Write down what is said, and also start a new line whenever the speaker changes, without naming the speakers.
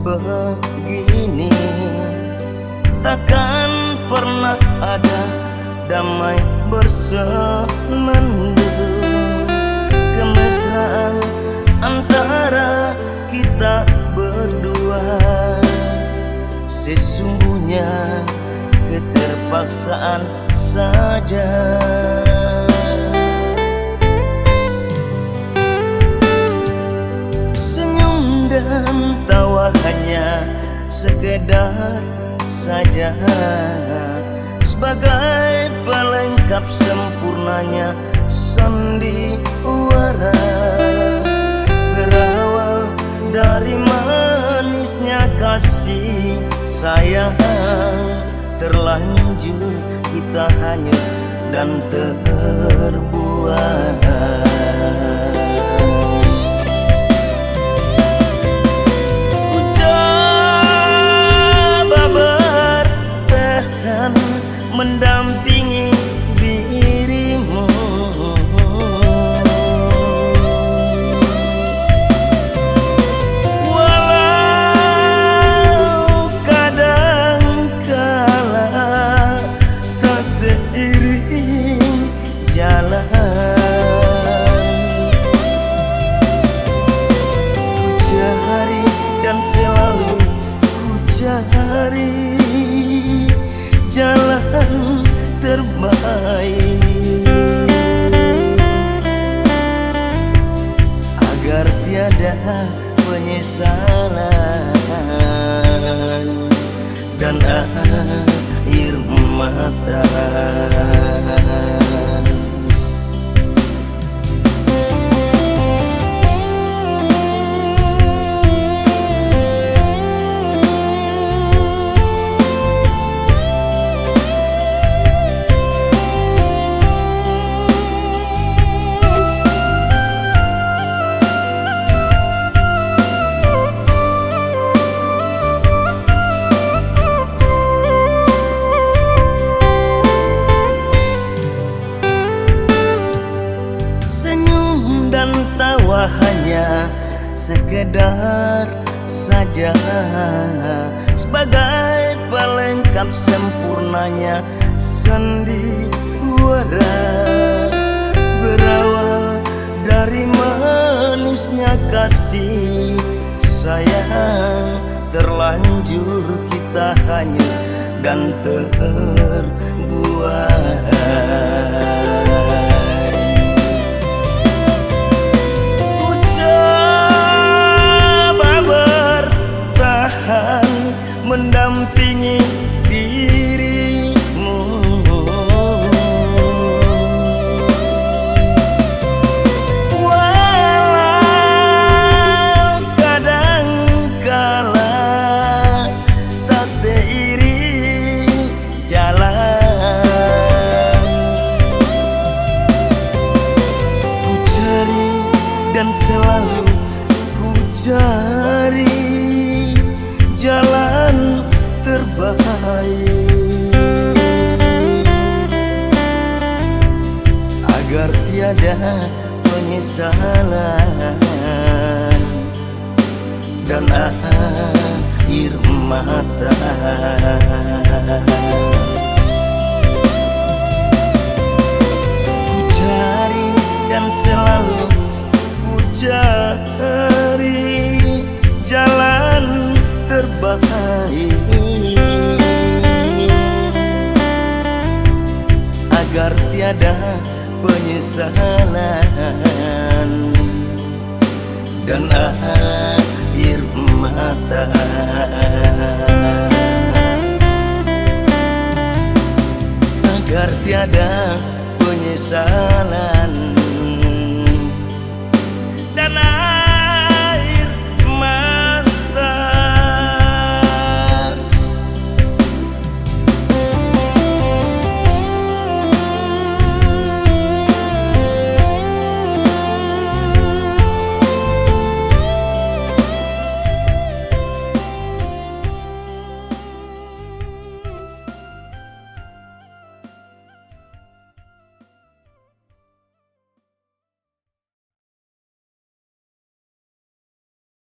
begini. Takkan pernah ada damai bersenandung, kemesraan antara kita berdua. Sesungguhnya keterpaksaan saja. Senyum dan tawa hanya sekedar saja, sebagai pelengkap sempurnanya sandiwara. Berawal dari manisnya kasih sayang, terlanjur kita hanyut dan terbuai. Mendampingi dirimu, walau kadang kala tak seiring jalan. Ku cari dan selalu ku cari jalan terbaik, agar tiada penyesalan dan air mata. Tawa hanya sekedar saja, sebagai pelengkap sempurnanya sandiwara. Berawal dari manisnya kasih sayang, terlanjur kita hanyut dan terbuai. Mendampingi dirimu, walau kadang kala tak seiring jalan. Ku cari dan selalu ku cari jalan terbaik, agar tiada penyesalan dan air mata. Ku cari dan selalu ku cari jalan terbaik, agar tiada penyesalan dan air mata. Agar tiada penyesalan